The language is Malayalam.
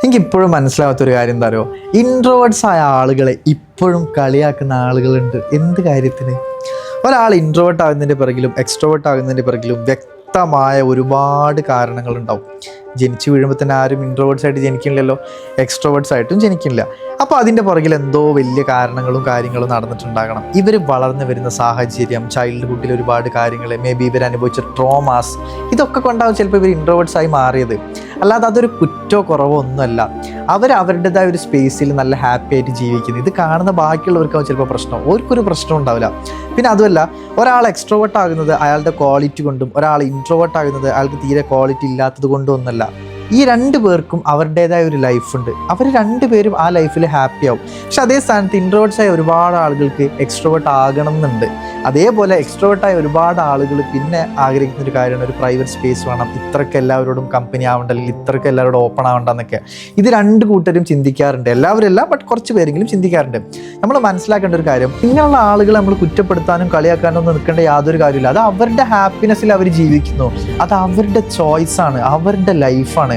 എനിക്കിപ്പോഴും മനസ്സിലാവാത്തൊരു കാര്യം എന്താ അറിയോ, ഇൻട്രോവേർട്സ് ആയ ആളുകളെ ഇപ്പോഴും കളിയാക്കുന്ന ആളുകളുണ്ട്. എന്ത് കാര്യത്തിന്? ഒരാൾ ഇൻട്രോവേർട്ട് ആകുന്നതിൻ്റെ പിറകിലും എക്സ്ട്രോവേർട്ട് ആകുന്നതിൻ്റെ പിറകിലും വ്യക്തമായ ഒരുപാട് കാരണങ്ങളുണ്ടാവും. ജനിച്ചു വീഴുമ്പോൾ തന്നെ ആരും ഇൻട്രോവേർട്സ് ആയിട്ട് ജനിക്കുന്നില്ലല്ലോ, എക്സ്ട്രോവേർട്സ് ആയിട്ടും ജനിക്കുന്നില്ല. അപ്പോൾ അതിൻ്റെ പുറകിൽ എന്തോ വലിയ കാരണങ്ങളും കാര്യങ്ങളും നടന്നിട്ടുണ്ടാകണം. ഇവർ വളർന്നു വരുന്ന സാഹചര്യം, ചൈൽഡ്ഹുഡിൽ ഒരുപാട് കാര്യങ്ങൾ, മേ ബി ഇവർ അനുഭവിച്ച ട്രോമാസ്, ഇതൊക്കെ കൊണ്ടാവും ചിലപ്പോൾ ഇവർ ഇൻട്രോവേർട്സ് ആയി മാറിയത്. അല്ലാതെ അതൊരു കുറ്റോ കുറവോ ഒന്നുമല്ല. അവർ അവരുടേതായ ഒരു സ്പേസിൽ നല്ല ഹാപ്പി ആയിട്ട് ജീവിക്കുന്നത്. ഇത് കാണുന്ന ബാക്കിയുള്ളവർക്കാവും ചിലപ്പോൾ പ്രശ്നം, ഓർക്കൊരു പ്രശ്നം ഉണ്ടാവില്ല. പിന്നെ അതുമല്ല, ഒരാൾ എക്സ്ട്രോവേർട്ട് ആകുന്നത് അയാളുടെ ക്വാളിറ്റി കൊണ്ടും ഒരാൾ ഇൻട്രോവേർട്ട് ആകുന്നത് അയാൾക്ക് തീരെ ക്വാളിറ്റി ഇല്ലാത്തത് കൊണ്ടും ഒന്നല്ല. ഈ രണ്ടു പേർക്കും അവരുടേതായ ഒരു ലൈഫുണ്ട്. അവർ രണ്ടുപേരും ആ ലൈഫിൽ ഹാപ്പി ആവും. പക്ഷെ അതേ സ്ഥാനത്ത് ഇൻട്രോവേർട്സ് ആയ ഒരുപാട് ആളുകൾക്ക് എക്സ്ട്രോവേർട്ട് ആകണം എന്നുണ്ട്. അതേപോലെ എക്സ്ട്രോവേർട്ടായ ഒരുപാട് ആളുകൾ പിന്നെ ആഗ്രഹിക്കുന്ന ഒരു കാര്യമാണ്, ഒരു പ്രൈവറ്റ് സ്പേസ് വേണം, ഇത്രയ്ക്ക് എല്ലാവരോടും കമ്പനി ആവണ്ട, അല്ലെങ്കിൽ ഇത്രയ്ക്ക് എല്ലാവരോടും ഓപ്പൺ ആവണ്ടെന്നൊക്കെ. ഇത് രണ്ട് കൂട്ടരും ചിന്തിക്കാറുണ്ട്. എല്ലാവരും അല്ല, ബട്ട് കുറച്ച് പേരെങ്കിലും ചിന്തിക്കാറുണ്ട്. നമ്മൾ മനസ്സിലാക്കേണ്ട ഒരു കാര്യം, ഇങ്ങനെയുള്ള ആളുകൾ നമ്മൾ കുറ്റപ്പെടുത്താനും കളിയാക്കാനും ഒന്നും നിൽക്കേണ്ട യാതൊരു കാര്യമില്ല. അത് അവരുടെ ഹാപ്പിനെസ്സിൽ അവർ ജീവിക്കുന്നു. അത് അവരുടെ ചോയ്സാണ്, അവരുടെ ലൈഫാണ്.